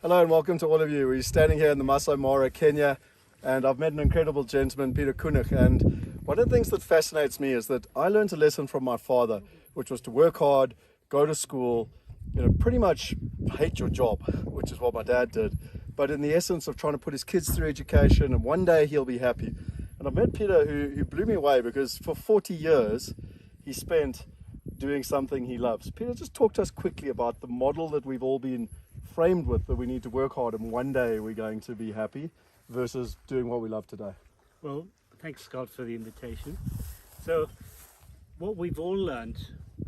Hello and welcome to all of you. We're standing here in the Masai Mara, Kenya, and I've met an incredible gentleman, Peter Koenig. And one of the things that fascinates me is that I learned a lesson from my father, which was to work hard, go to school, pretty much hate your job, which is what my dad did. But in the essence of trying to put his kids through education, and one day he'll be happy. And I've met Peter who blew me away because for 40 years he spent doing something he loves. Peter, just talk to us quickly about the model that we've all been framed with, that we need to work hard and one day we're going to be happy, versus doing what we love today. Well, thanks, Scott, for the invitation. So, what we've all learned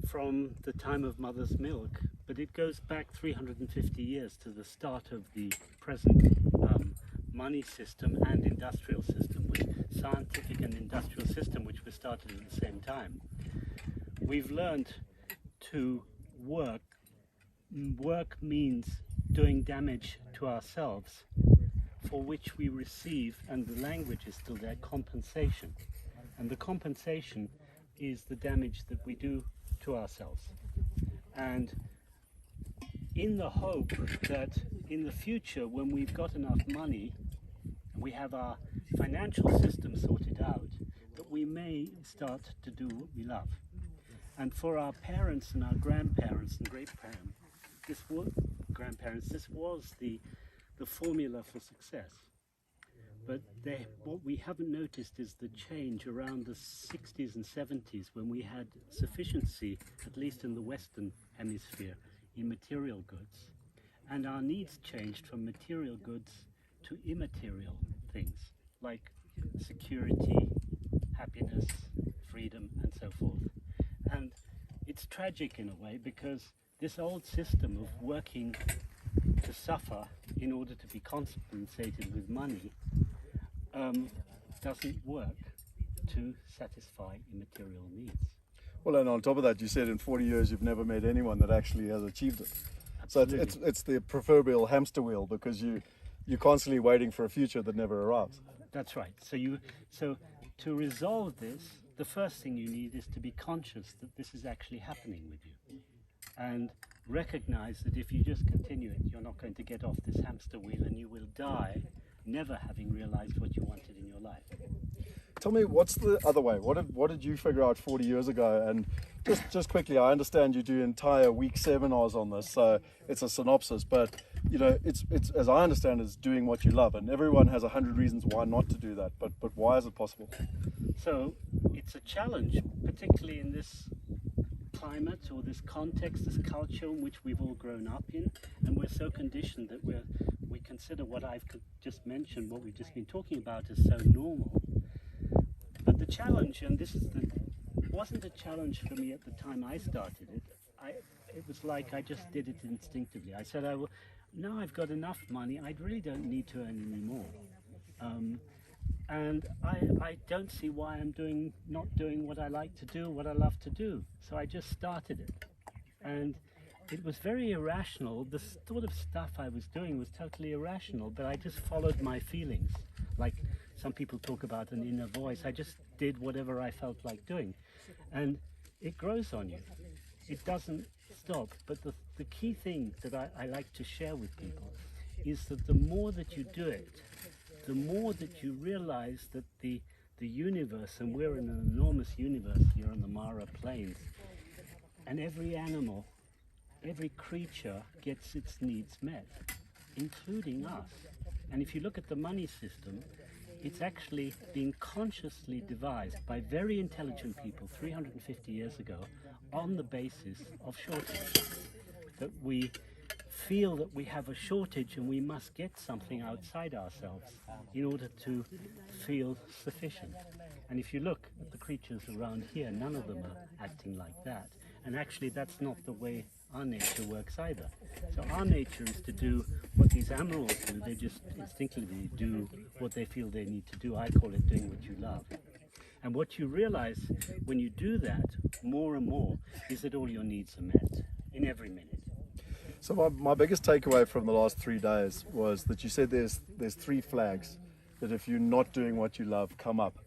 from the time of mother's milk, but it goes back 350 years to the start of the present money system and industrial system, which scientific and industrial system, which were started at the same time. We've learned to work. Work means doing damage to ourselves, for which we receive, and the language is still there, compensation. And the compensation is the damage that we do to ourselves. And in the hope that in the future, when we've got enough money, we have our financial system sorted out, that we may start to do what we love. And for our parents and our grandparents and great-grandparents, this was the formula for success. But what we haven't noticed is the change around the 60s and 70s, when we had sufficiency, at least in the Western Hemisphere, in material goods. And our needs changed from material goods to immaterial things, like security, happiness, freedom, and so forth. And it's tragic in a way, because this old system of working to suffer in order to be compensated with money doesn't work to satisfy immaterial needs. Well, and on top of that, you said in 40 years you've never met anyone that actually has achieved it. Absolutely. So it's the proverbial hamster wheel, because you're constantly waiting for a future that never arrives. That's right. So to resolve this, the first thing you need is to be conscious that this is actually happening with you, and recognize that if you just continue it, you're not going to get off this hamster wheel, and you will die never having realized what you wanted in your life. Tell me, what's the other way? What did you figure out 40 years ago? And just quickly, I understand you do entire week seminars on this, so it's a synopsis, but it's as I understand, is doing what you love, and everyone has 100 reasons why not to do that, but why is it possible? So it's a challenge, particularly in this climate or this context, this culture in which we've all grown up in, and we're so conditioned that we consider what I've just mentioned, what we've just been talking about, as so normal. But the challenge, and wasn't a challenge for me at the time I started it. It was like I just did it instinctively. I said, now I've got enough money, I really don't need to earn any more. And I don't see why I'm not doing what I like to do, what I love to do. So I just started it. And it was very irrational. The sort of stuff I was doing was totally irrational, but I just followed my feelings. Like some people talk about an inner voice. I just did whatever I felt like doing. And it grows on you. It doesn't stop. But the key thing that I like to share with people is that the more that you do it, the more that you realize that the universe, and we're in an enormous universe here on the Mara Plains, and every animal, every creature gets its needs met, including us. And if you look at the money system, it's actually been consciously devised by very intelligent people 350 years ago on the basis of shortage. That we feel that we have a shortage and we must get something outside ourselves in order to feel sufficient. And if you look at the creatures around here, none of them are acting like that. And actually that's not the way our nature works either. So our nature is to do what these animals do. They just instinctively do what they feel they need to do. I call it doing what you love. And what you realize when you do that more and more is that all your needs are met in every minute. So my biggest takeaway from the last 3 days was that you said there's 3 flags that if you're not doing what you love, come up.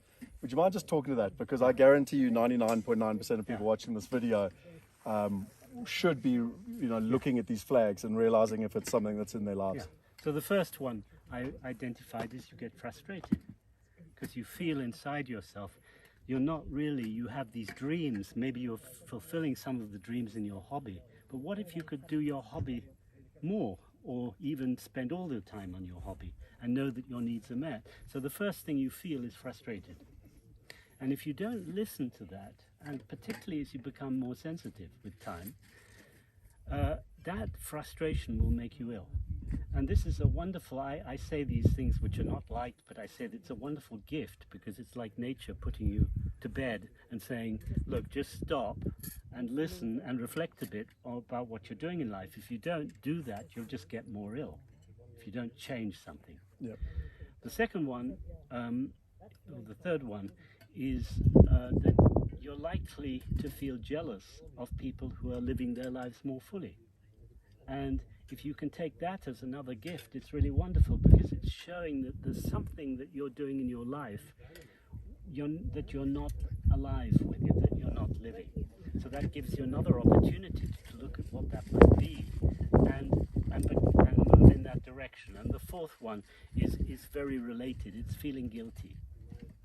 Would you mind just talking to that? Because I guarantee you 99.9% of people watching this video should be, looking at these flags and realizing if it's something that's in their lives? Yeah. So the first one I identified is you get frustrated because you feel inside yourself you're not really, you have these dreams, maybe you're fulfilling some of the dreams in your hobby, but what if you could do your hobby more, or even spend all the time on your hobby and know that your needs are met? So the first thing you feel is frustrated. And if you don't listen to that, and particularly as you become more sensitive with time, that frustration will make you ill. And this is a wonderful, I say these things which are not liked, but I say that it's a wonderful gift, because it's like nature putting you to bed and saying, look, just stop and listen and reflect a bit about what you're doing in life. If you don't do that, you'll just get more ill if you don't change something. Yep. The second one, or the third one, is that you're likely to feel jealous of people who are living their lives more fully. And if you can take that as another gift, it's really wonderful, because it's showing that there's something that you're doing in your life that you're not alive with, that you're not living. So that gives you another opportunity to look at what that might be and move in that direction. And the fourth one is very related. It's feeling guilty.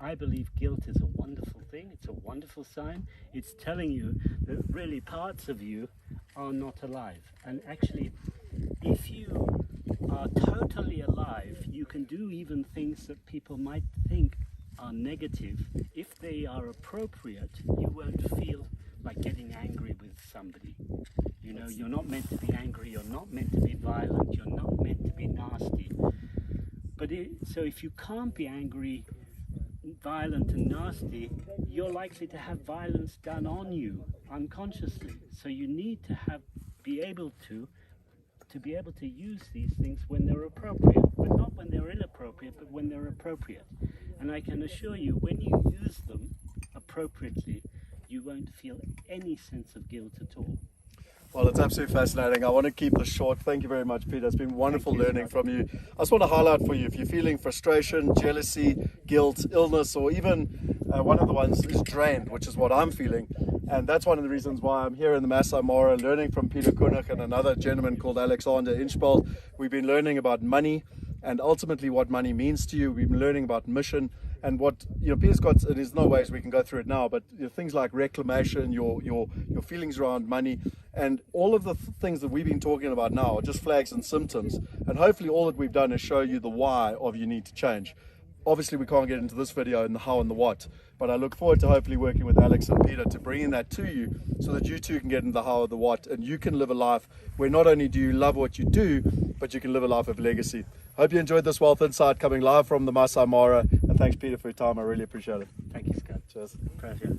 I believe guilt is a wonderful thing. It's a wonderful sign. It's telling you that really parts of you are not alive. And actually, if you are totally alive, you can do even things that people might think are negative. If they are appropriate, you won't feel like getting angry with somebody. You're not meant to be angry, you're not meant to be violent, you're not meant to be nasty. So if you can't be angry, violent and nasty, you're likely to have violence done on you unconsciously. So you need to be able to use these things when they're appropriate, but not when they're inappropriate, but when they're appropriate. And I can assure you, when you use them appropriately, you won't feel any sense of guilt at all. Well, it's absolutely fascinating. I want to keep this short. Thank you very much, Peter. It's been wonderful learning from you. I just want to highlight for you, if you're feeling frustration, jealousy, guilt, illness, or even one of the ones is drained, which is what I'm feeling. And that's one of the reasons why I'm here in the Masai Mara learning from Peter Koenig and another gentleman called Alexander Inchbald. We've been learning about money and ultimately what money means to you. We've been learning about mission and what Peter's got. And there's no ways we can go through it now, but things like reclamation, your feelings around money, and all of the things that we've been talking about now are just flags and symptoms. And hopefully all that we've done is show you the why of you need to change. Obviously we can't get into this video and the how and the what, but I look forward to hopefully working with Alex and Peter to bring in that to you so that you too can get into the how and the what, and you can live a life where not only do you love what you do, but you can live a life of legacy. Hope you enjoyed this Wealth Insight coming live from the Masai Mara, and thanks Peter for your time. I really appreciate it. Thank you, Scott. Cheers. Pleasure.